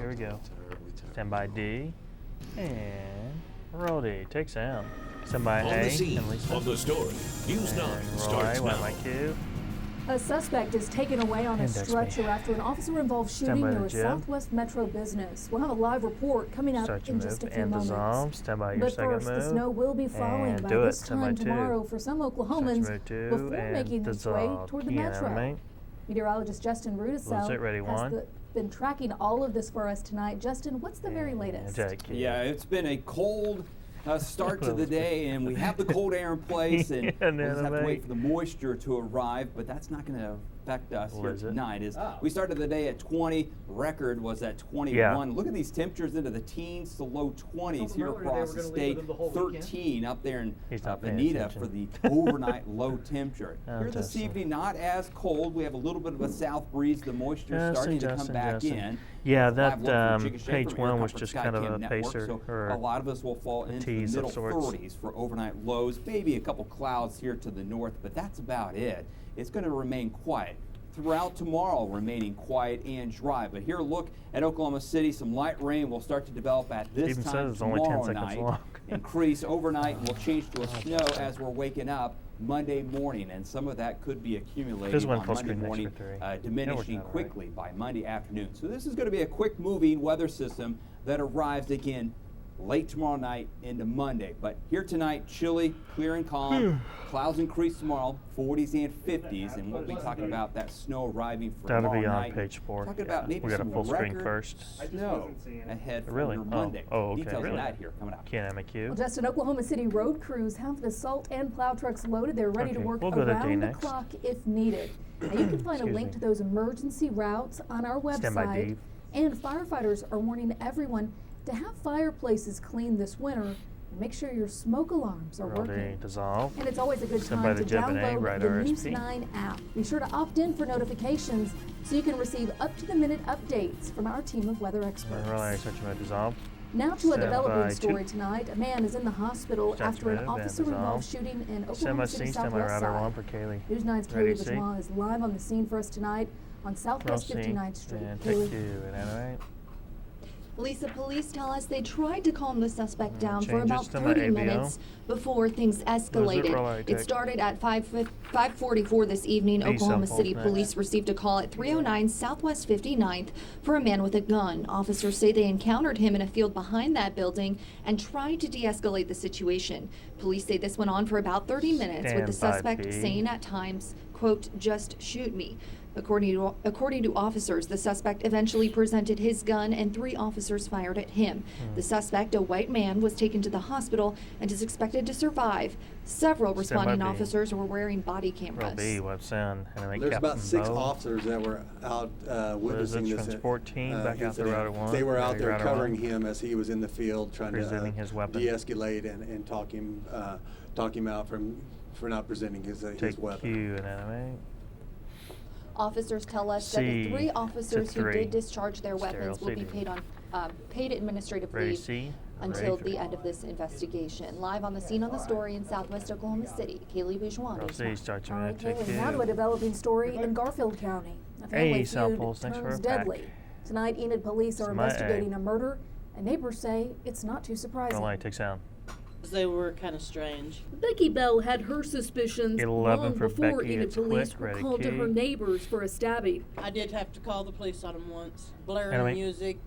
Here we go. Stand by D. And roll D. Take sound. Stand by On A the scene, and Lisa. on the story, News 9 And roll starts A, now. my Q. A suspect is taken away on a Index stretcher me. after an officer-involved Stand shooting by near the a jib. Southwest Metro business. We'll have a live report coming up Start your in move just a few and moments. dissolve. Stand by your But second first, move. the snow will be falling And by do it. this Stand by time two. tomorrow for some Oklahomans Start your move before and making its way dissolve. toward the Key metro. animate. Meteorologist Justin Lose it. Rudisell Ready, has one. been tracking all of this for us tonight. Justin, what's the very latest? Yeah, it's been a cold start to the day, and we have the cold air in place, and we just have to wait for the moisture to arrive, but that's not going to affect us here tonight. We started the day at 20, record was at 21. Yeah. Look at these temperatures into the teens to low 20s here across the state, 13 up there in Bonita for the overnight low temperature. Here this evening, not as cold. We have a little bit of a south breeze. The moisture starting to come back in. Yeah, Live look that from Chica Shea page from one Air was Comfort just Sky kind of Cam a Network, pacer so or a lot of us will fall into the tease of middle sorts. 30s for overnight lows, maybe a couple clouds here to the north, but that's about it. It's going to remain quiet throughout tomorrow, remaining quiet and dry. But here, look at Oklahoma City. Some light rain will start to develop at this Even time says it's only 10 tomorrow seconds night. long. Increase overnight and will change to a snow as we're waking up Monday morning, and some of that could be accumulating on Monday morning, diminishing quickly by Monday afternoon. So this is going to be a quick moving weather system that arrives again late tomorrow night into Monday. But here tonight, chilly, clear and calm. Clouds increase tomorrow, 40s and 50s, and we'll be talking about that snow arriving for That'll tomorrow be on night. page 4. Talking about maybe We got a some full screen record first. snow ahead for Really? your Monday. Okay. Details on that here coming up. Can't MQ. Well, Justin, Oklahoma City road crews have the salt and plow trucks loaded. They're ready to work we'll go to D around the next. clock if needed. Now, you can find a Excuse link me. to those emergency routes on our Stand by website. D. And firefighters are warning everyone to have fireplaces cleaned this winter and make sure your smoke alarms are Roll D. working. Dissolve. And it's always a good Stand by time the to jib and A, download right the RSP. News 9 app. Be sure to opt in for notifications so you can receive up-to-the-minute updates from our team of weather experts. Roll A. Start your move. Dissolve. Now to a Stand developing by story two. tonight. A man is in the hospital Start after your an move and officer-involved dissolve. shooting in Stand Oklahoma by City C. Stand by Southwest radar 1 side. for Kaylee. News 9's Ready, Kaylee C. Bourgeois is live on the scene for us tonight on Roll Southwest C. 59th Street. And take Kaylee. Q and animate. Lisa, police tell us they tried to calm the suspect down for Changes about to my 30 ABO. minutes before things Roll I escalated. take? It started at 5:44 this evening. B Oklahoma samples City next. police received a call at 309 Southwest 59th for a man with a gun. Officers say they encountered him in a field behind that building and tried to de-escalate the situation. Police say this went on for about 30 minutes, with the Stand by suspect B. saying at times, quote, "just shoot me." According to officers, the suspect eventually presented his gun and 3 officers fired at him. The suspect, a white man, was taken to the hospital and is expected to survive. Several Stand by responding B. officers were wearing body Roll cameras. B. Web sound. Animate There's Captain about 6 Bo. officers that were out witnessing this. Trans 14, back out the incident. router 1. They were out Ready, there router covering 1. him as he was in the field trying Presenting to his weapon. de-escalate and talk him out for not presenting his Take weapon. Q and animate. Officers tell us that the C 3 to officers who 3. did discharge their Sterile weapons will be CD. paid administrative Ready, leave C. until Ready. the end of this investigation. Live on the scene on the story in Southwest Oklahoma City, Kaylee Bourgeois. Roll News C. 9. Start your All right, move. Take Kaylee, now to a Q. developing story in Garfield County. A family Hey, feud samples, thanks for turns a pack. deadly. Tonight, Enid police are It's my A. investigating a murder, and neighbors say it's not too surprising. Roll A. Take sound. They were kind of strange. Becky Bell had her suspicions 11 long for before Becky. Enid It's police quick. were Ready, called to key. her neighbors for a stabbing. I did have to call the police on them once. Blaring Animate. music,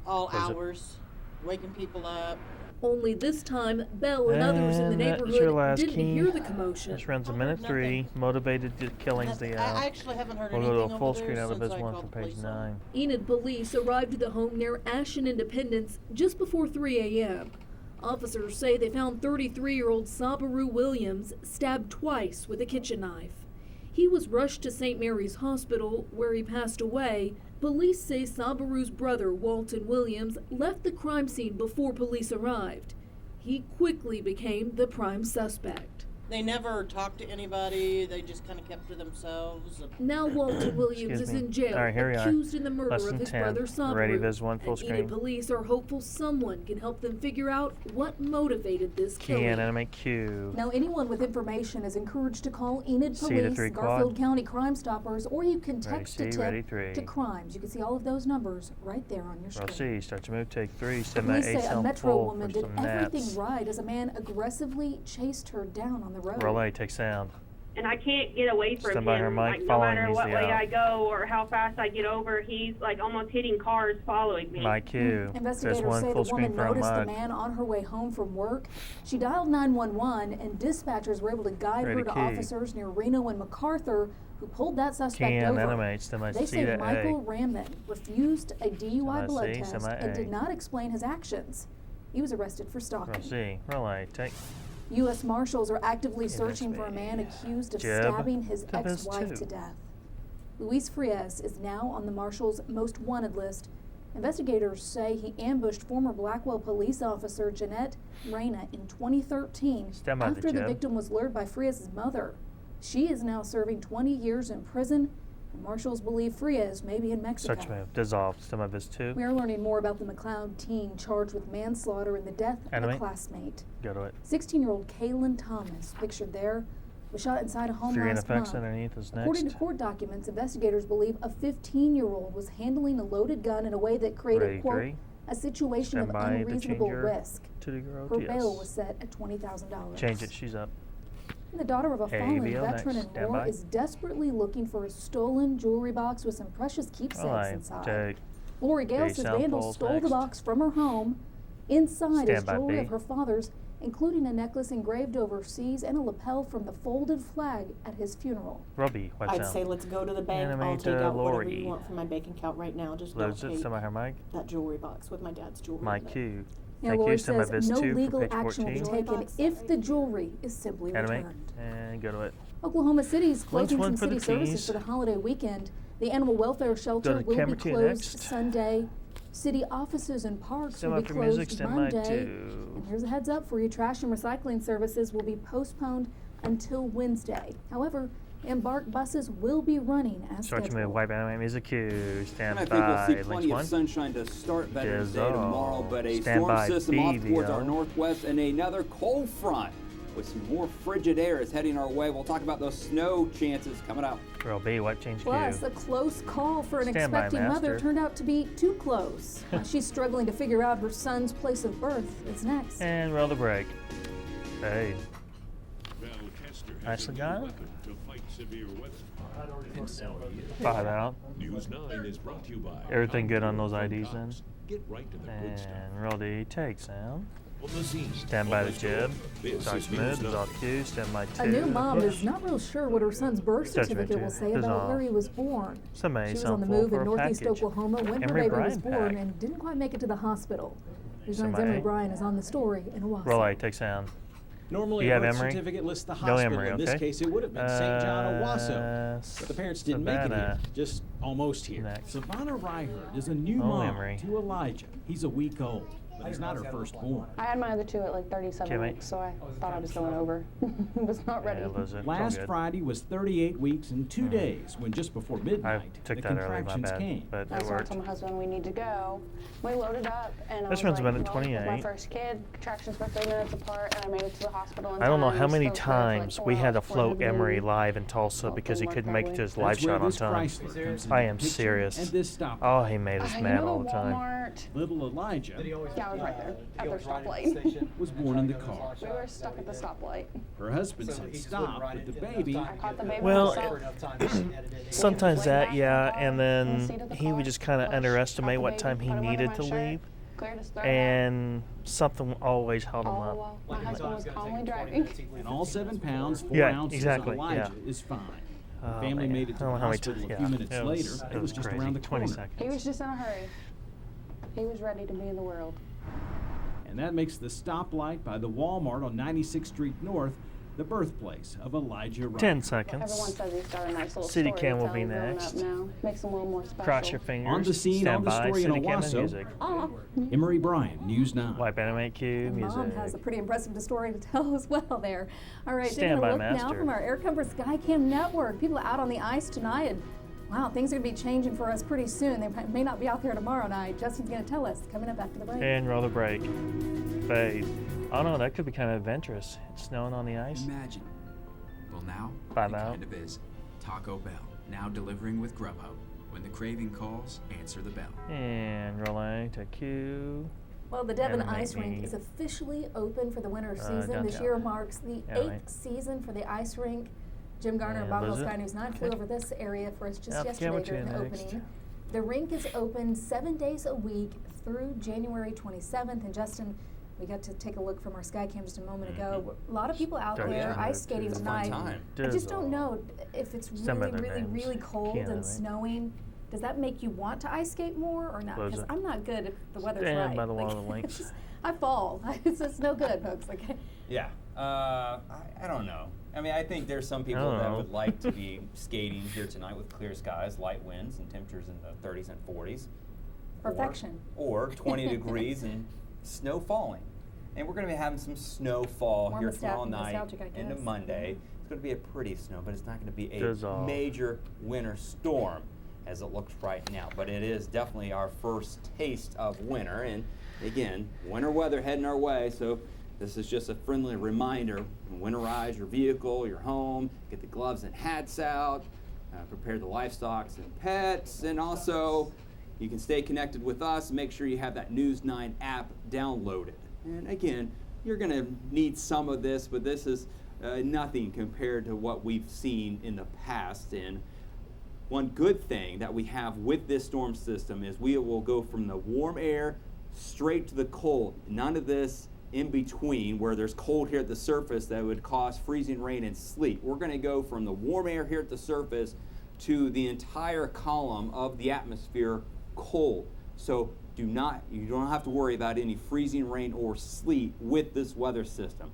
all Close it. hours, waking people up. Only this time, Bell and others in the And that's your neighborhood last didn't key. hear the commotion. This runs a I minute heard 3. nothing. Motivated killings. I The actually haven't heard we'll anything go to a full over there screen out of since this I one called for the page police on 9. Enid police arrived at the home near Ash and Independence just before 3 a.m. Officers say they found 33-year-old Sabaru Williams stabbed twice with a kitchen knife. He was rushed to St. Mary's Hospital, where he passed away. Police say Sabaru's brother, Walton Williams, left the crime scene before police arrived. He quickly became the prime suspect. They never talked to anybody. They just kind of kept to themselves. Now Walter Williams is in jail, All right, here we are. accused in the murder Less of than his 10. brother Sabaru. Ready, Viz 1 full and screen. Enid police are hopeful someone can help them figure out what motivated this killing. Can animate Q. Now, anyone with information is encouraged to call Enid C to Police, 3 Garfield quad. County Crime Stoppers, or you can Ready, text C, a ready, tip 3. to crimes. You can see all of those numbers right there on your Roll screen. C, start to move, take 3, send that Police A say a sound Metro full woman for did some everything nats. right as a man aggressively chased her down on the road. Roll A, take sound. And I can't get away from Stand by her him. mic, Like, no following matter what easily way out. I go or how fast I get over, he's like almost hitting cars following me. My Q. Says Investigators 1 say full the screen woman for a noticed the mug. man on her way home from work. She dialed 911, and dispatchers were able to guide Ready, her to key. officers near Reno and MacArthur, who pulled that suspect Can over. animate, send my They C say to Michael A. Ramman refused a DUI blood C, test semi-A. and did not explain his actions. He was arrested for Roll stalking. C, roll A, take. U.S. Marshals are actively Yes, searching for a baby. man accused of Jeb stabbing his to Viz ex-wife 2. to death. Luis Frias is now on the Marshals' most wanted list. Investigators say he ambushed former Blackwell police officer Jeanette Reyna in 2013 Stand by the after the Jeb. victim was lured by Frias' mother. She is now serving 20 years in prison, and Marshals believe Frias may be in Mexico. Search move, dissolve, stem of Viz 2. We are learning more about the McLeod teen charged with manslaughter in the death of a Animate. classmate. Go to it. 16-year-old Kaylin Thomas, pictured there, was shot inside a home Three in last effects month. underneath is According next. to court documents, investigators believe a 15-year-old was handling a loaded gun in a way that created, Ready, quote, 3. a situation Stand of by to unreasonable change your risk. To the girl, Her yes. bail was set at $20,000. Change it, she's up. And the daughter of a fallen AVO veteran next. in Stand war by. is desperately looking for a stolen jewelry box with some precious keepsakes Roll A, inside. take. Lori Gale A says sound vandals falls stole the next. box from her home. Inside Stand is by, jewelry B. of her father's, including a necklace engraved overseas and a lapel from the folded flag at his funeral. Robbie, wipe I'd sound. say let's go to the bank. I'll Animate, take out whatever Lori. you want from my bank account right now. Just Loads don't it, take stem by her mic. that jewelry box with my dad's jewelry. My in it. Q. Now, Thank Lori you, stem by says Viz no 2 for legal page action will be 14. taken if the jewelry is simply Animate, returned. and go to it. Oklahoma City's closing one some for the city services tees. for the holiday weekend. The animal welfare shelter to will be camera two closed next. Sunday. City offices and parks Stand will by be for music, closed stand by Monday. 2. And here's a heads up for you: trash and recycling services will be postponed until Wednesday. However, Embark buses will be running as Start to move, scheduled. wipe animate music Q. Stand And I think we'll by. see Links plenty of 1. sunshine to start Veterans Day Dissolve. tomorrow, but a Stand storm by, system off towards our BVO. northwest and another cold front with some more frigid air is heading our way. We'll talk about those snow chances coming up. Roll B, wipe change Plus, Q. a close call for an Stand by, expecting mother master. turned out to be too close. She's struggling to figure out her son's place of birth. It's next. And roll the brake. Hey. Nicely done. 5 out. News 9 is brought to you by Everything good on those IDs then? Get right to the good stuff. And roll D, take sound. On the scene. Stand by the Almost jib. over. This Start is smooth, News dissolve Q, stand by 2. A new mom is not real sure what her son's birth Judgment certificate will too. say about Dissolve. where he was born. Somebody She was sound on the full move for in a northeast package. Oklahoma when her Emery baby was Bryan born pack. and didn't quite make it to the hospital. News 9's Somebody. Emery Bryan is on the story in a while. Roll A, take sound. Normally, You a have birth Emery? certificate lists the No hospital. Emery, In this okay. case, it would have been St. John Owasso. But the parents didn't make it here, Savannah. just almost here. Next. Savannah Ryherd is a new No mom Emery. to Elijah. He's a week old, but he's not her firstborn. I had my other two at like 37 Okay, mate. weeks, so I thought I was going over. Was not ready. Yeah, lose it. It's all Last good. Friday was 38 weeks and 2 days when just before midnight, took the that early, my contractions bad. came. But That's it when I worked. told my husband we need to go. We loaded up, and I This was one's like, been at well, my 28. first kid, contractions were 3 minutes apart, and I made it to the hospital in I don't know time. how We many still slept for, like, times 4 we had to hours before float the Emery baby. live in Tulsa because he more couldn't make it to his live That's where shot on this time. Chrysler comes into I the am picture, serious. And this stop. Oh, he made us You mad know all the the time. Walmart? Little Elijah Yeah, I was right there at their stoplight. was born in the car. We were stuck at the stoplight. Her husband said stop, but the baby I caught the baby Well, myself. Sometimes that, yeah, and In the seat then of the he car, would just kind of push, underestimate got the what baby, time he put him under needed my to shirt, leave, cleared his throat out. and something always held him All the up. while my husband was calmly driving. and all 7 pounds, 4 Yeah, ounces exactly, of Elijah yeah. is fine. The Oh, family man. made it I to don't the know how many hospital a yeah, few minutes it later. was, It was just crazy. around the 20 corner. seconds. He was just in a hurry. He was ready to be in the world. And that makes the stoplight by the Walmart on 96th Street North the birthplace of Elijah Rock. 10 seconds. Everyone says he's got a nice little City story Cam to will tell be growing next. Up now. Makes him a little more special. Cross your fingers. On the scene, Stand on the by. story in City Cam and Owasso. music. Emery Bryan, News 9. Wipe animate cue, music. Mom has a pretty impressive story to tell as well there. All right, taking Stand a by, look now Master. from our Air Comfort Skycam network. People out on the ice tonight, and wow, things are going to be changing for us pretty soon. They may not be out there tomorrow night. Justin's going to tell us coming up after the break. And roll the break. Fade. Oh no, that could be kind of adventurous. It's snowing on the ice. Imagine. Well, now, 5 it out. kind of is. Taco Bell, now delivering with Grubhub. When the craving calls, answer the bell. And rolling to cue. Well, the Devon Animate Ice Rink me. is officially open for the winter season. don't This tell. year marks the Animate. 8th season for the ice rink. Jim Garner of And Bonneville buzz it. Sky News 9 flew over this area for us just Yep, yesterday camera during the two next. opening. The rink is open 7 days a week through January 27th. And Justin, we got to take a look from our Skycam just a moment ago. A lot of people out Dirty there Jim. ice skating It's a fun tonight. time. I just don't know if it's Stand by really, their really, names. really cold Can't, and right? snowing. Does that make you want to ice skate more or not? Close Because it. I'm not good if the weather's Stand right. by the wall Like, of the links. it's just- I fall. It's just no good, folks. Like, Yeah. I don't know. I mean, I think there's some people I don't that know. would like to be skating here tonight with clear skies, light winds, and temperatures in the 30s and 40s. Perfection. Or 20 degrees and snow falling. And we're going to be having some snow fall More here tomorrow night nostalgic, I into guess. Monday. It's going to be a pretty snow, but it's not going to be a Dissolve. major winter storm as it looks right now. But it is definitely our first taste of winter. And again, winter weather heading our way, so this is just a friendly reminder. Winterize your vehicle, your home, get the gloves and hats out, prepare the livestock and pets, and also you can stay connected with us and make sure you have that News 9 app downloaded. And again, you're going to need some of this, but this is nothing compared to what we've seen in the past. And one good thing that we have with this storm system is we will go from the warm air straight to the cold. None of this in between where there's cold here at the surface that would cause freezing rain and sleet. We're going to go from the warm air here at the surface to the entire column of the atmosphere cold. So you don't have to worry about any freezing rain or sleet with this weather system.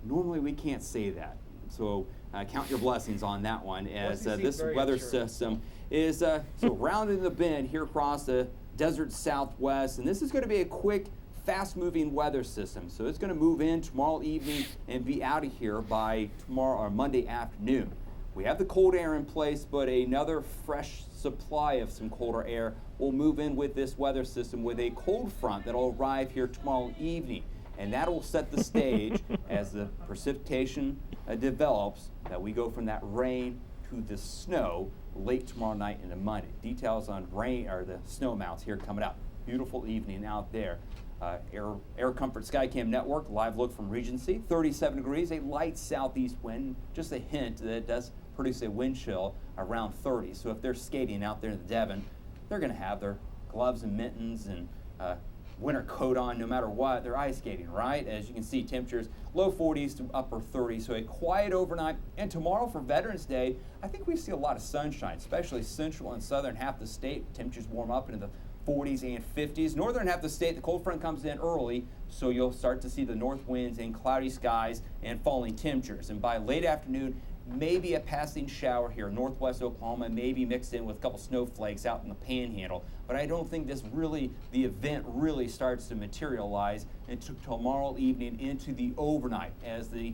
Normally we can't say that. So count your blessings on that one, as this weather system is so rounding the bend here across the desert southwest, and this is going to be a quick, fast-moving weather system. So it's going to move in tomorrow evening and be out of here by tomorrow or Monday afternoon. We have the cold air in place, but another fresh supply of some colder air will move in with this weather system with a cold front that will arrive here tomorrow evening. And that will set the stage as the precipitation develops, that we go from that rain to the snow late tomorrow night into Monday. Details on rain or the snow amounts here coming up. Beautiful evening out there. Air Comfort Skycam Network, live look from Regency, 37 degrees, a light southeast wind, just a hint that it does produce a wind chill around 30. So if they're skating out there in the Devon, they're going to have their gloves and mittens and winter coat on no matter what. They're ice skating, right? As you can see, temperatures low 40s to upper 30s, so a quiet overnight. And tomorrow for Veterans Day, I think we see a lot of sunshine, especially central and southern half the state. Temperatures warm up into the 40s and 50s. Northern half of the state, the cold front comes in early, so you'll start to see the north winds and cloudy skies and falling temperatures. And by late afternoon, maybe a passing shower here in northwest Oklahoma, maybe mixed in with a couple snowflakes out in the panhandle. But I don't think the event really starts to materialize until tomorrow evening into the overnight, as the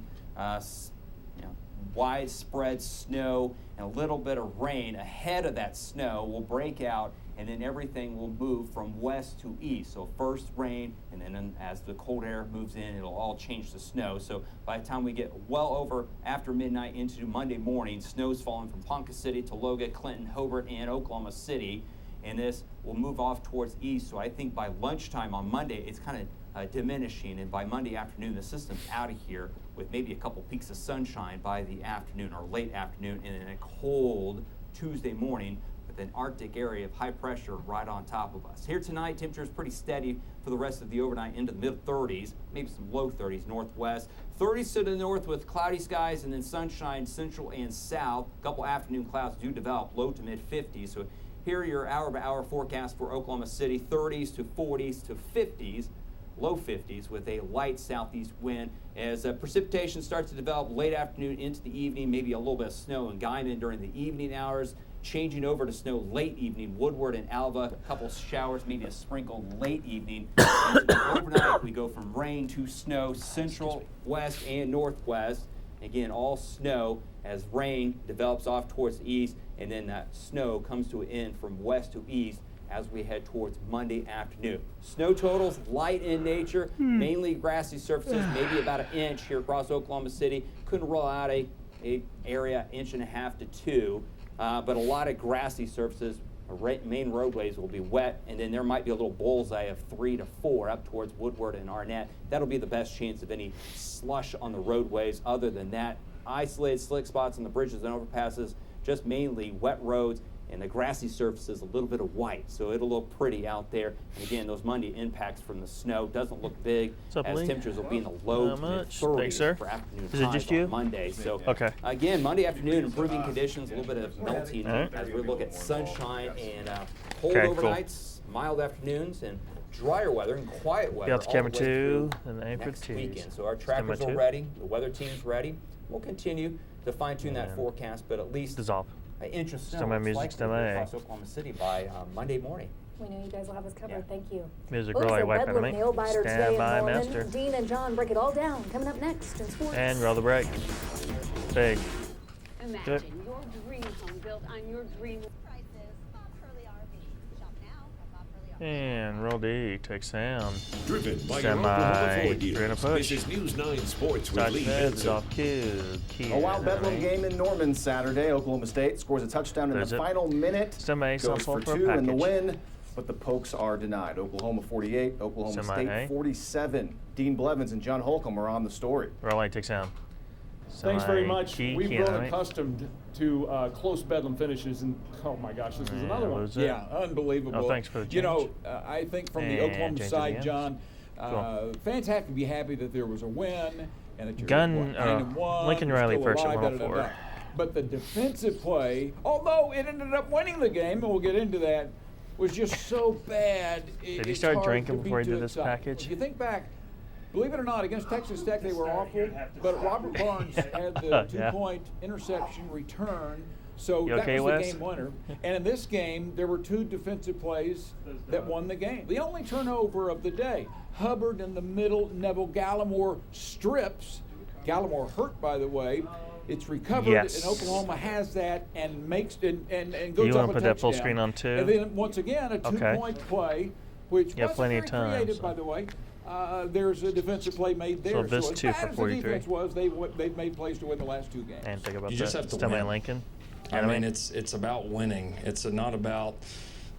widespread snow and a little bit of rain ahead of that snow will break out, and then everything will move from west to east. So first rain, and then as the cold air moves in, it'll all change to snow. So by the time we get well over after midnight into Monday morning, snow's falling from Ponca City, Tologa, Clinton, Hobart, and Oklahoma City, and this will move off towards east. So I think by lunchtime on Monday, it's kind of diminishing, and by Monday afternoon, the system's out of here with maybe a couple peaks of sunshine by the afternoon or late afternoon, and then a cold Tuesday morning with an Arctic area of high pressure right on top of us. Here tonight, temperature is pretty steady for the rest of the overnight into the mid-30s, maybe some low 30s northwest. 30s to the north with cloudy skies and then sunshine central and south. A couple afternoon clouds do develop, low to mid-50s. So here are your hour-by-hour forecast for Oklahoma City, 30s to 40s to 50s. low 50s with a light southeast wind. As precipitation starts to develop late afternoon into the evening, maybe a little bit of snow in Guymon during the evening hours, changing over to snow late evening, Woodward and Alva, a couple showers, maybe a sprinkle late evening. Overnight, we go from rain to snow, central, west, and northwest. Again, all snow as rain develops off towards the east, and then that snow comes to an end from west to east as we head towards Monday afternoon. Snow totals light in nature, mainly grassy surfaces, maybe about 1 inch here across Oklahoma City. Couldn't roll out a area 1.5 to 2, but a lot of grassy surfaces. Main roadways will be wet, and then there might be a little bullseye of 3 to 4 up towards Woodward and Arnett. That'll be the best chance of any slush on the roadways. Other than that, isolated slick spots on the bridges and overpasses, just mainly wet roads, and the grassy surfaces a little bit of white, so it'll look pretty out there. And again, those Monday impacts from the snow doesn't look big, as temperatures will be in the low to mid-30s for afternoon highs on Monday. So again, Monday afternoon, improving conditions, a little bit of melting as we look at sunshine and cold overnights, mild afternoons, and drier weather and quiet weather all the way through next weekend. So our trackers are ready, the weather team's ready. We'll continue to fine-tune that forecast, but at least an inch of snow is likely across Oklahoma City by Monday morning. We know you guys will have us covered. Thank you. Music Well, really it's a white Bedlam me. nail biter today Stand in by, Norman. master. Dean and John break it all down. Coming up next in sports. And roll the break. Big. Imagine Good. your dream home built on your dream prices. Bob Hurley RV. Shop now at Bob Hurley RV. And roll D takes sound. Driven by your Oklahoma Ford dealers. Push. This is News 9 Sports with Dr. Lee Neds Benson. off cue. A wild Bedlam game in Norman Saturday. Oklahoma State scores a touchdown in the final minute. Goes for 2 in the win, but the Pokes are denied. Oklahoma 48, Oklahoma State 47. Dean Blevins and John Holcomb are on the story. Roll A takes sound. Thanks very much. We've grown accustomed to close Bedlam finishes, and oh my gosh, this is another one. Yeah, unbelievable. Oh, thanks for the change. You know, I think from the Oklahoma change side, again. John, Cool. fans have to be happy that there was a win and that you're Gun, 9-1, Lincoln you're Riley still first at alive, 104. But the defensive play, although it ended up winning the game, and we'll get into that, was just so bad. Did he start drinking before he did this package? If you think back, believe it or not, against Texas Tech they were awful, but Robert Barnes had the two-point interception return, so You that okay, was the Wes? game winner. And in this game, there were 2 defensive plays that won the game. The only turnover of the day, Hubbard in the middle, Neville Gallimore strips. Gallimore hurt, by the way. It's recovered, and Oklahoma has that and makes and goes You up want a to put that full touchdown. screen on too? And then once again, a 2-point play, which wasn't plenty very of time, creative, so. by the way. There's a defensive play made there. So this as 2 bad for as the 43. defense was, they've made plays to win the last 2 games. And think about You that. just have to Stanley win. Lincoln. I mean, it's about winning. It's not about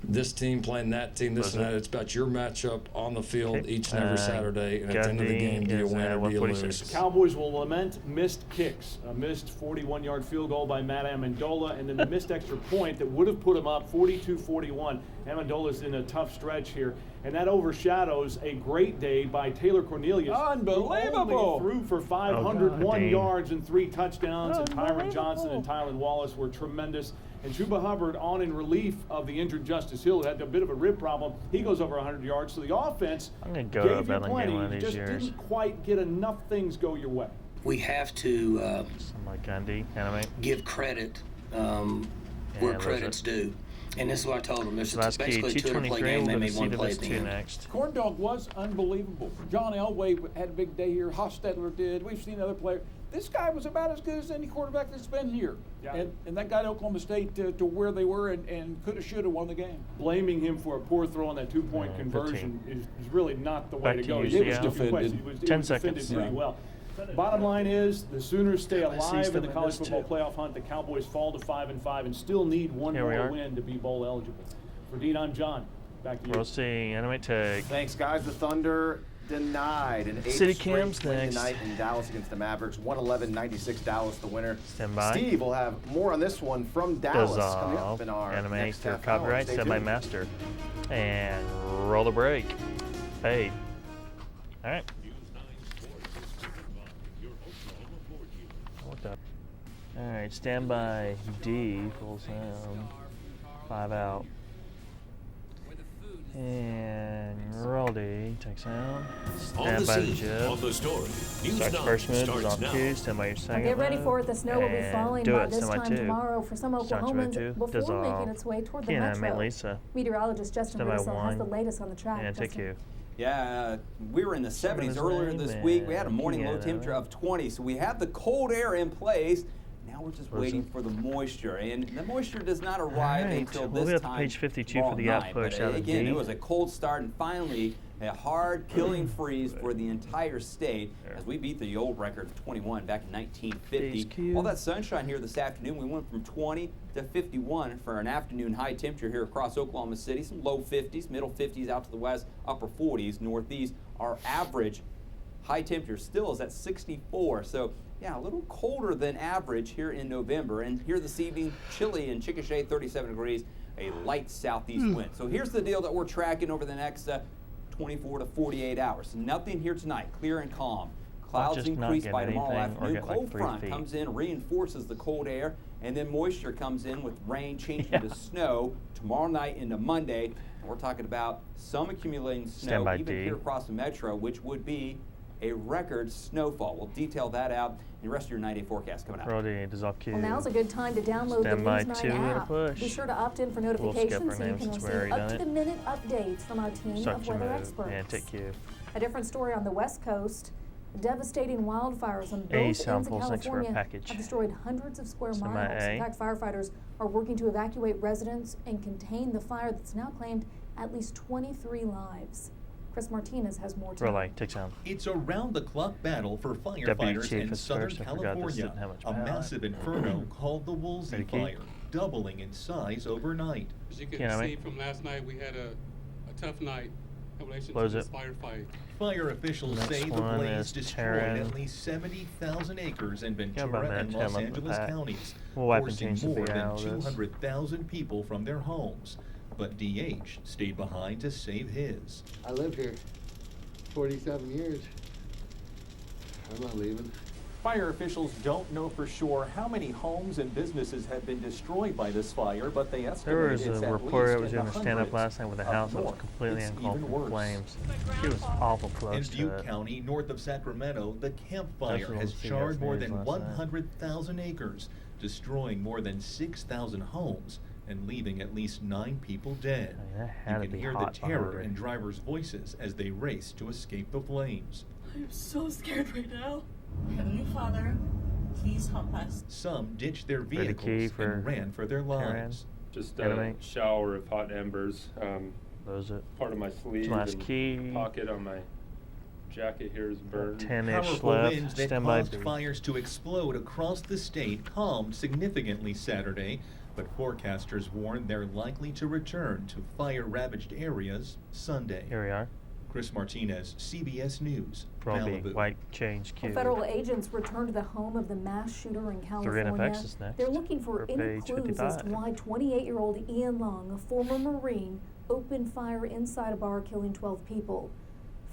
this team playing that team, this and that. It's about your matchup on the field each and every Saturday. And at the end of the game, do you win or do you lose? Cowboys will lament missed kicks. A missed 41-yard field goal by Matt Amendola, and then the missed extra point that would have put him up 42-41. Amendola's in a tough stretch here, and that overshadows a great day by Taylor Cornelius. Unbelievable! Who only threw for 501 yards and 3 touchdowns, and Tyron Johnson and Tylan Wallace were tremendous. And Chuba Hubbard, on in relief of the injured Justice Hill, who had a bit of a rib problem. He goes over 100 yards. So the offense I'm gonna go to a gave you Bedlam game one of plenty, these just years. didn't quite get enough things go your way. We have to like Gundy, anime. give credit where credit's due. And this is what I told them. This is Last key, basically a 200-play game. They made 1 play at the end. next. Corn Dog was unbelievable. John Elway had a big day here. Hostetler did. We've seen other players. This guy was about as good as any quarterback that's been here. Yeah. And that got Oklahoma State to where they were and could have, should have won the game. Blaming him for a poor throw on that 2-point conversion is really not the way Back to to go. you, It was CL. defended. It was 10 defended seconds. pretty well. Bottom line is, the Sooners stay I see alive in stuff the in college this football too. playoff hunt. The Cowboys fall to 5-5 and still need one Here we more are. win to be bowl eligible. For Dean, I'm John. Back to you. We'll see. Anime tag. Thanks, guys. The Thunder denied an 8th City straight Cam's win next. tonight in Dallas against the Mavericks. 111-96 Dallas the winner. Stand by. Steve will have more on this one from Dallas coming up Dissolve. in our Anime next through half hour. copyright. Stay Stand by tuned. master. And roll the break. Paid. All right. What the? All right. Stand by D. Full sound. 5 out. And roll D. takes out. On Stand the by the scene, jib. on the story. News Starts 9 first move, is starts on now. 2, stand by your second Get ready move, for it. The snow will be and falling do by it, this stand by time 2. tomorrow for some Starts move Oklahomans 2, before dissolve. making its way toward the Keep metro. Lisa. Meteorologist Justin Stand by Russell has 1. the latest on the track. And take Justin. you. Yeah, we were in the 70s his earlier name, this week. We had a and morning low piano. temperature of 20, so we have the cold air in place. Now we're just What is waiting it? for the moisture, and the moisture does not arrive Alright, until we'll be this up to time page 52 tomorrow for the night. outpush But out of again, D. it was a cold start, and finally a hard killing freeze for the entire state as we beat the old record of 21 back in 1950. All that sunshine here this afternoon, we went from 20 to 51 for an afternoon high temperature here across Oklahoma City. Some low 50s, middle 50s out to the west, upper 40s, northeast. Our average high temperature still is at 64. So yeah, a little colder than average here in November. And here this evening, chilly in Chickasha, 37 degrees, a light southeast wind. So here's the deal that we're tracking over the next 24 to 48 hours. Nothing here tonight, clear and calm. Clouds just not increase get by tomorrow anything or afternoon. get like Cold 3 front feet. comes in, reinforces the cold air, and then moisture comes in with rain changing to snow tomorrow night into Monday. And we're talking about some accumulating snow Standby even D. here across the metro, which would be a record snowfall. We'll detail that out in the rest of your 9-day forecast coming up. Brody, dissolve Q. Well, now's a good time to download Stand the by News 2 9 and a app. push. Be sure to opt in for We'll skip notifications our so you names can since we receive already done it. up-to-the-minute updates from our team of Suction weather move. experts. And take Q. A different story on the West Coast. Devastating wildfires on both A ends of samples, thanks for a California package. have destroyed hundreds of square Semi miles. A. In fact, firefighters are working to evacuate residents and contain the fire that's now claimed at least 23 lives. Chris Martinez has more to Relay, take sound. It's a round-the-clock battle for Deputy firefighters Chief in is Southern first. I forgot this California. didn't have much A power. massive inferno called the Woolsey Ready, Keith? Fire, doubling in size overnight. As you can Yeah, see from last night, we had a tough night in relation Close to this it. firefight. Fire officials Next say the one blaze is destroyed Terran. at least 70,000 acres in Yeah, about Ventura and that, Los 10 Angeles pack. counties, We'll wipe and forcing change the more VI than out of this. 200,000 people from their homes. But DH stayed behind to save his. I lived here 47 years. I'm not leaving. Fire officials don't know for sure how many homes and businesses have been destroyed by this fire, but they There estimate was it's a at reporter that least was in doing the a stand-up hundreds. last night with a Up house that was north, completely it's engulfed even in worse. flames. She was awful In close to Butte it. County, north of Sacramento, the Camp Fire That's what has CBS charred more News than last night. 100,000 acres, destroying more than 6,000 homes and leaving at least 9 people dead. I mean, that had You to can be hear the hot terror behind in her. drivers' voices as they race to escape the flames. I'm so scared right now. Heavenly Father, please help us. Some ditched their Ready, vehicles key for and ran for their Terran. lives. Just Enemy. a shower of hot embers. Close it. Part of my sleeve Last and key. pocket on my jacket here is burned. 10-ish Powerful left. winds that Stand by caused fires to explode across the state calmed significantly Saturday, but forecasters warn they're likely to return to fire-ravaged areas Sunday. Here we are. Chris Martinez, CBS News, Probably Malibu. white change Q. Well, federal agents returned to the home of the mass shooter in California. FX is next. They're looking for any page clues as to 55. why 28-year-old Ian Long, a former Marine, opened fire inside a bar, killing 12 people.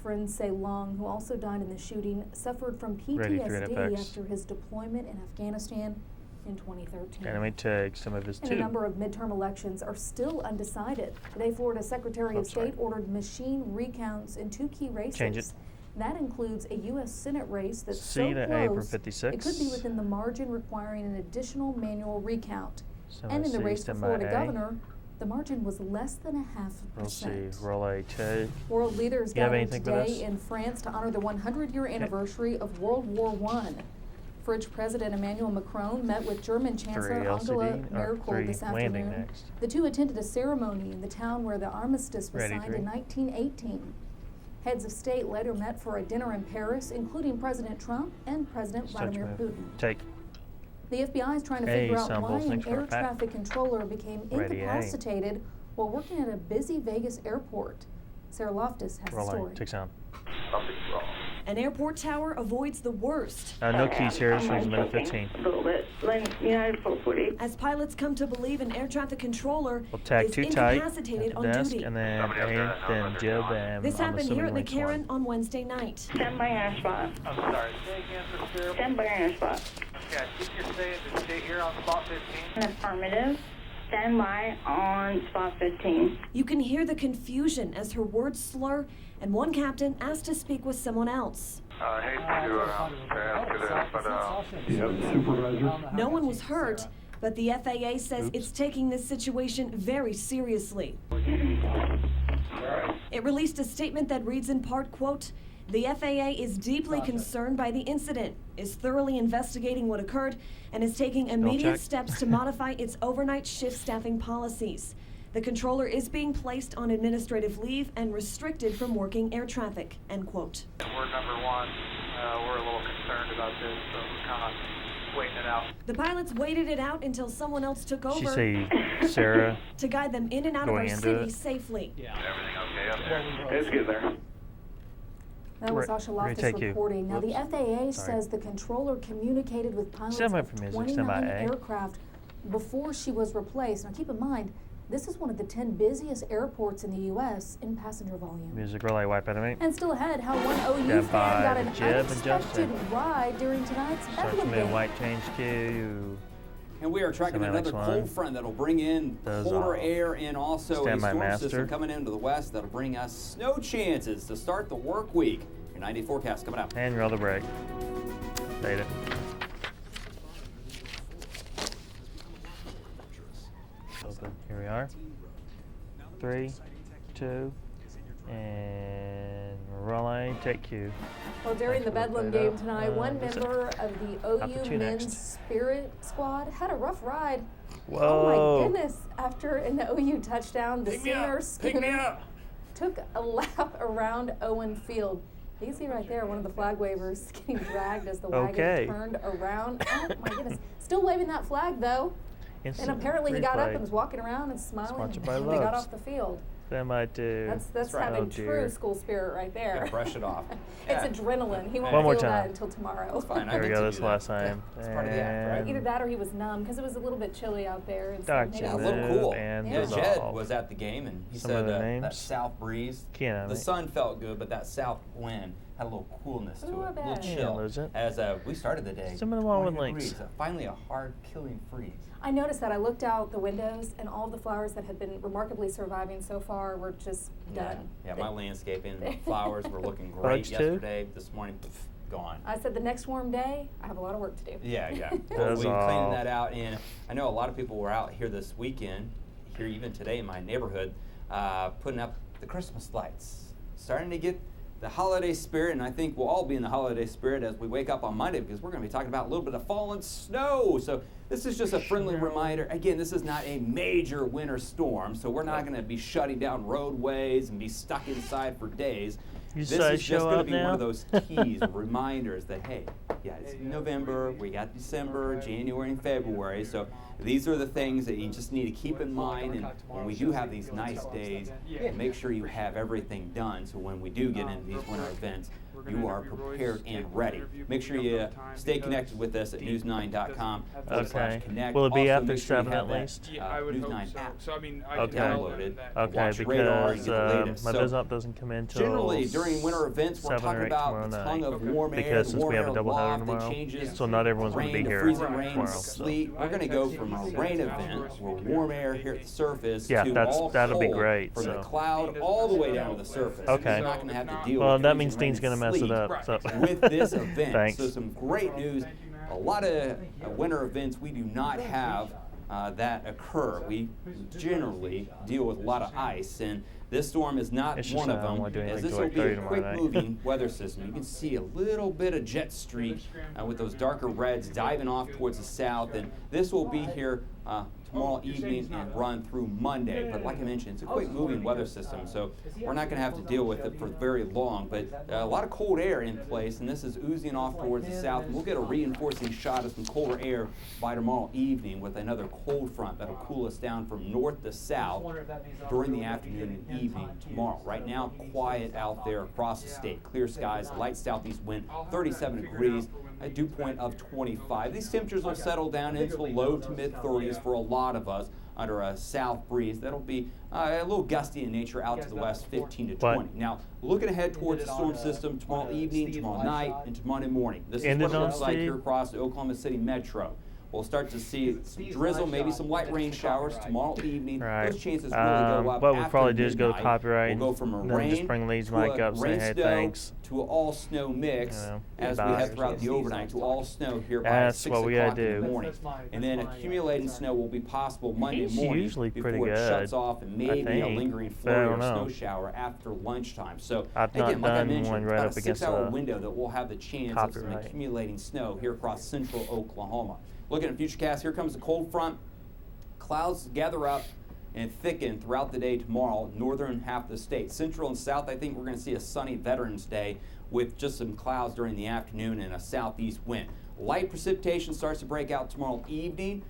Friends say Long, who also died in the shooting, suffered from Ready for PTSD FX. after his deployment in Afghanistan in 2013. Enemy take some of his And too. a number of midterm elections are still undecided. Today, Florida Secretary of State ordered machine recounts in 2 key races. Change it. That includes a U.S. Senate race that's C so to A for close, 56. it could be within the margin requiring an additional manual recount. And in the C, race for stand by Florida A. governor, the margin was less than a We'll see. 0.5%. Roll A take. World leaders You have gathered anything for this? today in France to honor the 100-year anniversary of World War I. French President Emmanuel Macron met with German Chancellor 3 Angela LCD, or Merkel 3 this landing afternoon. next. The two attended a ceremony in the town where the armistice was Ready, signed 3. in 1918. Heads of state later met for a dinner in Paris, including President Trump and President Such Vladimir move. Putin. Take. The FBI is trying to A figure out why samples, an thanks for air a pack. traffic controller became Ready, A. incapacitated while working at a busy Vegas airport. Sarah Loftus has the Roll story. A. Take sound. Something's wrong. An airport tower avoids the worst. No keys here. This was minute 15. A little bit. United 440. As pilots come to believe an air traffic controller We'll tag is too tight incapacitated at on the desk, duty. and then A, then jib, and This I'm happened here at assuming the links Karen one. on Wednesday night. Stand by your spot. I'm sorry, say again for sure. Stand by your spot. Yeah, I think you're saying to stay here on spot 15. An affirmative. Stand by on spot 15. You can hear the confusion as her words slur, and one captain asked to speak with someone else. Hate to ask you this, but supervisor. No one was hurt, but the FAA says it's taking this situation very seriously. It released a statement that reads in part, quote, "The FAA is deeply concerned by the incident, is thoroughly investigating what occurred, and is taking immediate steps to modify its overnight shift staffing policies. The controller is being placed on administrative leave and restricted from working air traffic," end quote. we're number one. We're a little concerned about this, so we're kind of waiting it out. The pilots waited it out until someone else took over. She say Sarah to guide them in and out of our going into city it. safely. Yeah. Everything okay up there? It's good there. That was Sasha Loftus reporting. Now, the FAA says the controller communicated with pilots of 29 aircraft before she was replaced. Now, keep in mind, this is one of the 10 busiest airports in the U.S. in passenger volume. Music relay wipe enemy. And still ahead, how one OU fan got an unexpected ride during tonight's Bedlam game. White change queue. And we are tracking another cold front that'll bring in colder air and also a storm system coming into the west that'll bring us snow chances to start the work week. Your 90 forecast coming up. And roll the brake. Fade it. Open. Here we are. 3, 2, and relay, take cue. Well, during the Bedlam game tonight, one member of the OU men's Spirit squad had a rough ride. Whoa. Oh my goodness. After an OU touchdown, the senior Schooner took a lap around Owen Field. You can see right there one of the flag wavers getting dragged as the wagon turned around. Oh my goodness. Still waving that flag though. And apparently he got up and was walking around and smiling when they got off the field. Them I do. That's having true school spirit right there. Yeah, brush it off. It's adrenaline. He won't feel that until tomorrow. That's fine. There we go. This last time. It's part of the act, right? Either that or he was numb because it was a little bit chilly out there. And a little cool. Jed was at the game and he said that south breeze. The sun felt good, but that south wind had a little coolness to it, a little chill. As we started the day, some of the one links. Finally, a hard killing freeze. I noticed that. I looked out the windows, and all the flowers that had been remarkably surviving so far were just done. Yeah, my landscaping flowers were looking great yesterday. This morning, gone. I said the next warm day, I have a lot of work to do. Yeah. We're cleaning that out, and I know a lot of people were out here this weekend, here even today in my neighborhood, putting up the Christmas lights, starting to get the holiday spirit, and I think we'll all be in the holiday spirit as we wake up on Monday because we're going to be talking about a little bit of fallen snow. So this is just a friendly reminder. Again, this is not a major winter storm, so we're not going to be shutting down roadways and be stuck inside for days. This is just going to be one of those keys, reminders that, hey, it's November, we got December, January, and February, so these are the things that you just need to keep in mind, and when we do have these nice days, make sure you have everything done so when we do get into these winter events, you are prepared and ready. Make sure you stay connected with us at news9.com/connect. Will it be also, after 7 at least? I would News hope 9 so. app. So I mean, I Okay. Downloaded. Okay, because my business doesn't come in till generally during winter events, we're talking about the tongue of warm air. Because since we have a doubleheader tomorrow, so not everyone's going to be here freezing tomorrow. rain, sleet. We're going to go from a rain event where warm air here at the surface to all that'll be cold great. from the cloud all the way down to the surface. Okay. You're not going to have to deal well, with that means freezing Dean's going to mess it up. So. with this event. Thanks. So some great news. A lot of winter events we do not have that occur. We generally deal with a lot of ice, and this storm is not one of them, as this will be a quick-moving weather system. You can see a little bit of jet streak with those darker reds diving off towards the south, and this will be here tomorrow evening and run through Monday. But like I mentioned, it's a quick-moving weather system, so we're not going to have to deal with it for very long. But a lot of cold air in place, and this is oozing off towards the south. And we'll get a reinforcing shot of some colder air by tomorrow evening with another cold front that'll cool us down from north to south during the afternoon and evening tomorrow. Right now, quiet out there across the state. Clear skies, light southeast wind, 37 degrees. A dew point of 25. These temperatures will settle down into the low to mid 30s for a lot of us under a south breeze. That'll be a little gusty in nature out to the west, 15 to 20. Now, looking ahead towards the storm system tomorrow evening, tomorrow night, and tomorrow morning. This is what it looks like here across the Oklahoma City metro. We'll start to see some drizzle, maybe some light rain showers tomorrow evening. Right. Those chances really go up. What we'll after probably do is go to midnight. copyright. We'll go from a and then rain just bring Lee's to mic a up, say rain hey, snow thanks. to an all snow mix as we head throughout the overnight to all snow here by That's 6 what we o'clock gotta in the do. morning. And then accumulating snow will be possible Monday He's morning usually pretty before it good, shuts off and maybe a think, lingering but I flurry or don't know. snow shower after lunchtime. So I've not again, like I done mentioned, one right about up a against 6-hour the window that we'll have the chance of some copyright. accumulating snow here across central Oklahoma. Looking at FutureCast, here comes the cold front. Clouds gather up and thicken throughout the day tomorrow, northern half of the state. Central and south, I think we're going to see a sunny Veterans Day with just some clouds during the afternoon and a southeast wind. Light precipitation starts to break out tomorrow evening.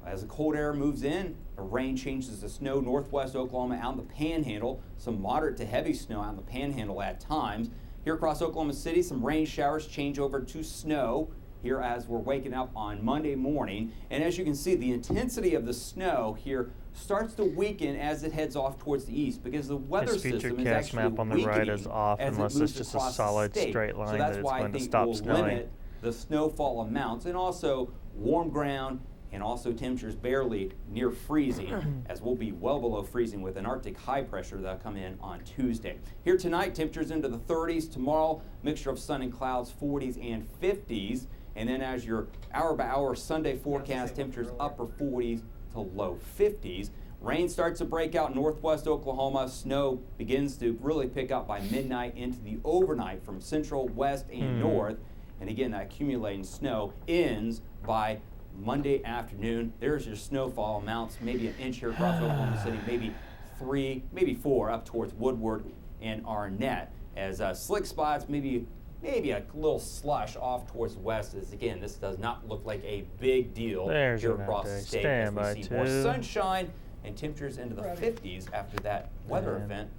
As the cold air moves in, the rain changes to snow northwest Oklahoma out in the Panhandle. Some moderate to heavy snow out in the Panhandle at times. Here across Oklahoma City, some rain showers change over to snow here as we're waking up on Monday morning. And as you can see, the intensity of the snow here starts to weaken as it heads off towards the east because the weather His system is FutureCast actually map on the right is off as it unless moves it's just a across the solid state. straight line so that's that it's why going I to think stop we'll snowing. limit the snowfall amounts and also warm ground and also temperatures barely near freezing as we'll be well below freezing with an Arctic high pressure that'll come in on Tuesday. Here tonight, temperatures into the 30s. Tomorrow, mixture of sun and clouds, 40s and 50s. And then as your hour-by-hour Sunday forecast, temperatures upper 40s to low 50s. Rain starts to break out northwest Oklahoma. Snow begins to really pick up by midnight into the overnight from central, west, and north. And again, that accumulating snow ends by Monday afternoon. There's your snowfall amounts, maybe an inch here across Oklahoma City, maybe 3, maybe 4 up towards Woodward and Arnett. As slick spots, maybe a little slush off towards the west. As again, this does not look like a big deal There's here an across the update. state. Stand As by we see more 2. sunshine and temperatures into the 50s after that weather event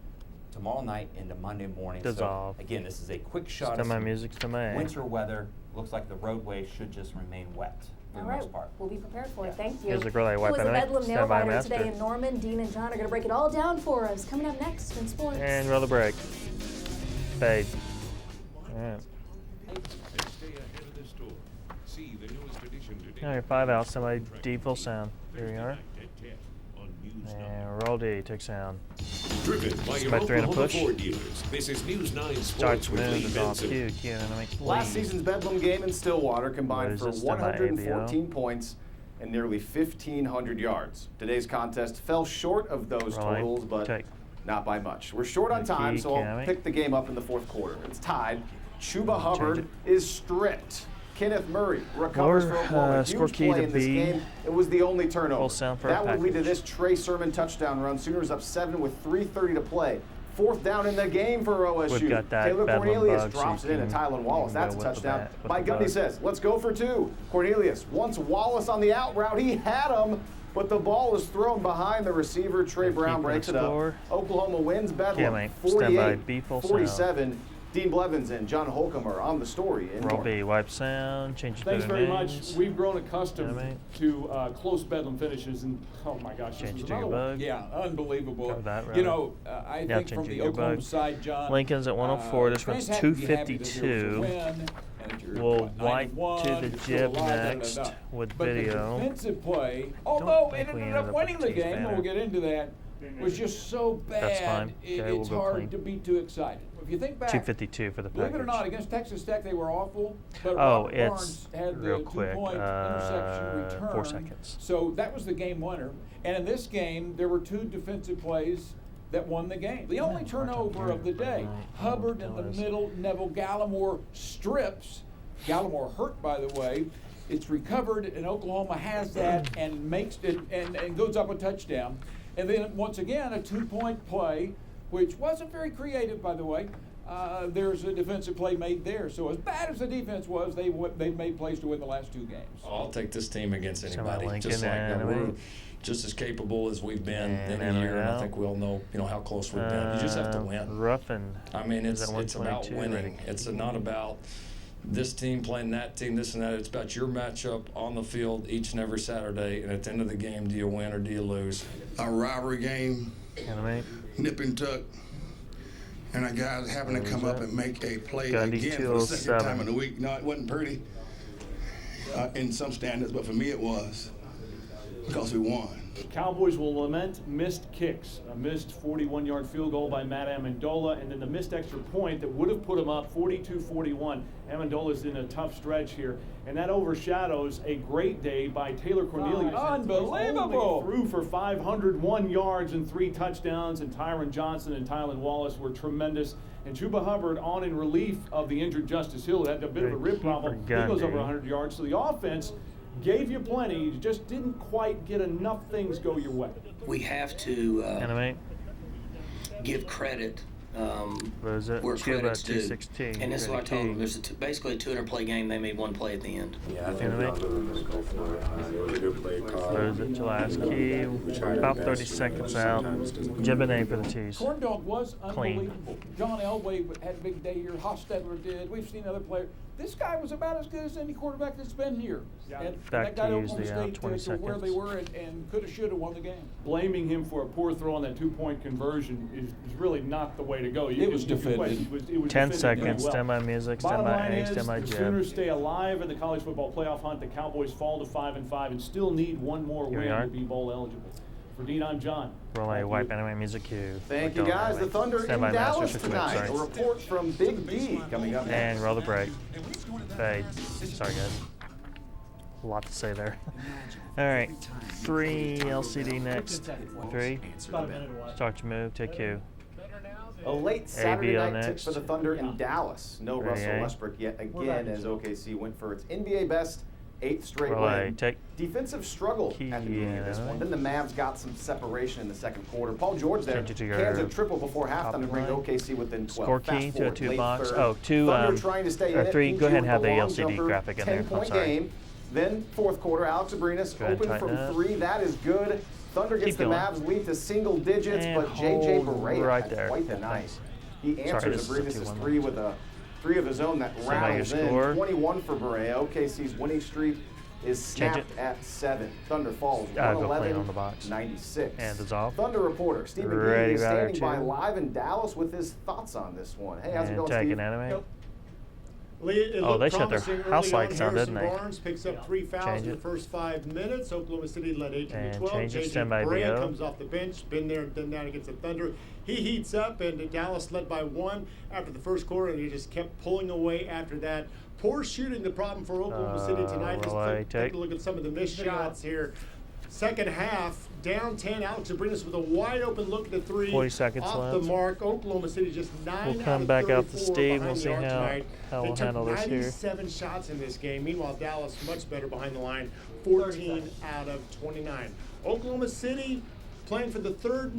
tomorrow night into Monday morning. Dissolve. So again, this is a quick shot Stand of by some music's to me. winter weather. Looks like the roadway should just remain wet for All the right, most part. we'll be prepared for it. Thank you. Here's the girl I wipe Who is at a night. Bedlam Stand nail by biter master. today? And Norman, Dean, and John are going to break it all down for us. Coming up next in sports. And roll the break. Fade. All right. Stay ahead of the store. See the newest edition today. All right, 5 out. Somebody D full sound. Here we are. And roll D. Take sound. Driven by your Somebody 3 and a Oklahoma push. Ford dealers. This is News 9 Starts Sports with Lee smooth is off. Benson. Q. And I make Last season's Bedlam game in Stillwater combined for What is this, my 114 points and nearly 1,500 yards. Today's contest fell short of those Right. totals, but Take. not by much. We're short on time, so I'll Cammy. pick the game up in the fourth quarter. It's tied. Chuba Hubbard is stripped. Kenneth Murray recovers Or, for Oklahoma. score Huge key play to in this B. game. It was the only turnover. Full sound for a that would lead to package. this Trey Sermon touchdown run. Sooners up 7 with 3:30 to play. Fourth down in the game for OSU. We've got that Taylor Bedlam Cornelius bug, so drops you it in, and can- Tylen Wallace. you can That's a go with the touchdown. bat- with Mike the Gundy bug. says, let's go for 2. Cornelius wants Wallace on the out route. He had him, but the ball is thrown behind the receiver. Trey Brown keeping breaks the it up. score. Oklahoma wins Bedlam. Cammy, stand by, 48, B full sound. 47. Dean Blevins and John Holcomb are on the story. In Roll Norman. B. Wipe sound. Change it Thanks to very names. much. We've grown accustomed Yeah, mate. to close Bedlam finishes, and oh my gosh, this Change was it to your another one. bug. Yeah, unbelievable. Cover that, You rather. know, I Yeah, think change from it the to your Oklahoma bug. side, John. Lincoln's at 104. This Trans one's had to be happy that there was a 252. win, and that you're, We'll what, 9-1, wipe to the you're still jib alive, next with But video. the defensive play, although it think we ended ended up up winning with the T's game, and banner. we'll get into that, was just so bad. That's fine. Okay, we'll It's go hard clean. to be too excited. If you think back, 252 for the believe package. it or not, against Texas Tech they were awful, but Oh, Rock it's Barnes had the real quick. 2-point interception return. 4 seconds. So that was the game winner. And in this game, there were 2 defensive plays that won the game. The only turnover of the day, Hubbard in the middle, Neville Gallimore strips. Gallimore hurt, by the way. It's recovered, and Oklahoma has that and makes it and goes up a touchdown. And then once again, a 2-point play, which wasn't very creative, by the way. There's a defensive play made there. So as bad as the defense was, they've made plays to win the last 2 games. I'll take this team against anybody. Lincoln Just like and we're just as capable as we've been in a year, and I think we all know, how close we've been. You just have to win. Ruffin. I mean, it's at about 122 winning. ready. It's not about this team playing that team, this and that. It's about your matchup on the field each and every Saturday, and at the end of the game, do you win or do you lose? A rivalry game, nip and tuck, and a guy having to come up and make a play Gundy again for the second 207. time in the week. No, it wasn't pretty. in some standards, but for me it was because we won. The Cowboys will lament missed kicks, a missed 41-yard field goal by Matt Amendola, and then the missed extra point that would have put him up 42-41. Amendola's in a tough stretch here, and that overshadows a great day by Taylor Cornelius. Unbelievable! Threw for 501 yards and 3 touchdowns, and Tyron Johnson and Tylan Wallace were tremendous. And Chuba Hubbard on in relief of the injured Justice Hill, who had a bit of a rib problem. He goes over 100 yards, so the offense gave you plenty, you just didn't quite get enough things go your way. We have to give credit where credit's due. And that's what I told them. There's basically a 200-play game. They made 1 play at the end. Yeah, I think it was a good play call. Close it to last key. About 30 seconds out. Jibinay for the T's. Corn Dog was unbelievable. John Elway had a big day here. Hostetler did. We've seen other players. This guy was about as good as any quarterback that's been here. Yeah. And Back that guy to use Oklahoma the State 20 to where seconds. they were and could have, should have won the game. Blaming him for a poor throw on that 2-point conversion is really not the way to go. It was defended. It was 10 defended seconds, very well. stand by music, stand Bottom by line A, is, stand by the Jib. Sooners stay alive in the college football playoff hunt. The Cowboys fall to 5-5 and still need one more Here we win are. to be bowl eligible. For Dean, I'm John. Roll a wipe anime music cue. Thank you, guys. The Thunder in Dallas tonight. A Sorry. report from Big D coming up And next. roll the break. Fade. Sorry, guys. A lot to say there. All right. 3 LCD next. 3. Start your move. Take Q. A late Saturday night next. tip for the Thunder in Dallas. No Ready, Russell A? Westbrook yet again as OKC went for its NBA best 8th straight Roll A. win. Take Defensive struggle at the beginning of this one. Then the Mavs got some separation in the second quarter. Paul George there Change it to your cans a triple before halftime to bring line. OKC within 12. Score Fast key to a forward, 2 late box. third. Oh, 2. Thunder trying to stay or in it. 3. Go ahead and have the long LCD jumper, graphic in there. I'm 10-point sorry. game. Then fourth quarter, Alex Abrinas Go ahead, open tighten from up. 3. That is good. Thunder gets Keep the going. Mavs lead to single digits, And but JJ hold Barea right had there. quite the night. He answers Sorry, this is a Abrinas' 2-1. 3 with a 3 of his own that Stand by your rattles score. in. 21 for Barea. OKC's winning streak is Change snapped at 7. Thunder falls Go play it on the box. 111-96. And dissolve. Thunder reporter Stephen Ready, Gee is router standing by 2. live in Dallas with his thoughts on this one. Hey, how's it And going, take Steve? an anime. Oh, they shut their house lights on, didn't they? Barnes picks up 3 fouls Change in the it. first 5 minutes. Oklahoma City led 18-12. And change it, JJ stand by Barea BO. comes off the bench, been there and done that against the Thunder. He heats up, and Dallas led by 1 after the first quarter, and he just kept pulling away after that. Poor shooting the problem for Oklahoma City tonight. Just take a look at some of the missed shots here. Second half, down 10. Alex Abrinas with a wide open look at the 3. 40 seconds off left. the mark. Oklahoma City just 9 We'll out come of back out to 34 Steve. behind We'll the see arc tonight. how They we'll took handle this here. 97 shots in this game. Meanwhile, Dallas much better behind the line, 14 out of 29. Oklahoma City playing for the third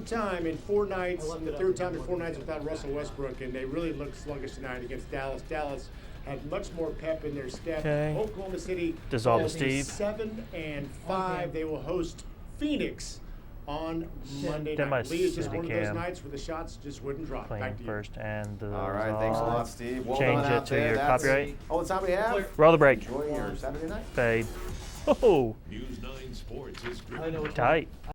time in 4 nights, the third time in 4 nights without Russell Westbrook, and they really looked sluggish tonight against Dallas. Dallas had much more pep in their step. Okay. Oklahoma City Dissolve to falls Steve. 7-5. They will host Phoenix on Monday Stand by night. Lee is just City one of those Cam. nights where the shots just wouldn't drop. Playing Back to you. first and All right, thanks a lot, Steve. Well Change done it out to there. your That's copyright. all the time we have. Roll the break. Enjoy your Saturday night. Fade. Oh, News 9 Sports is driven tight.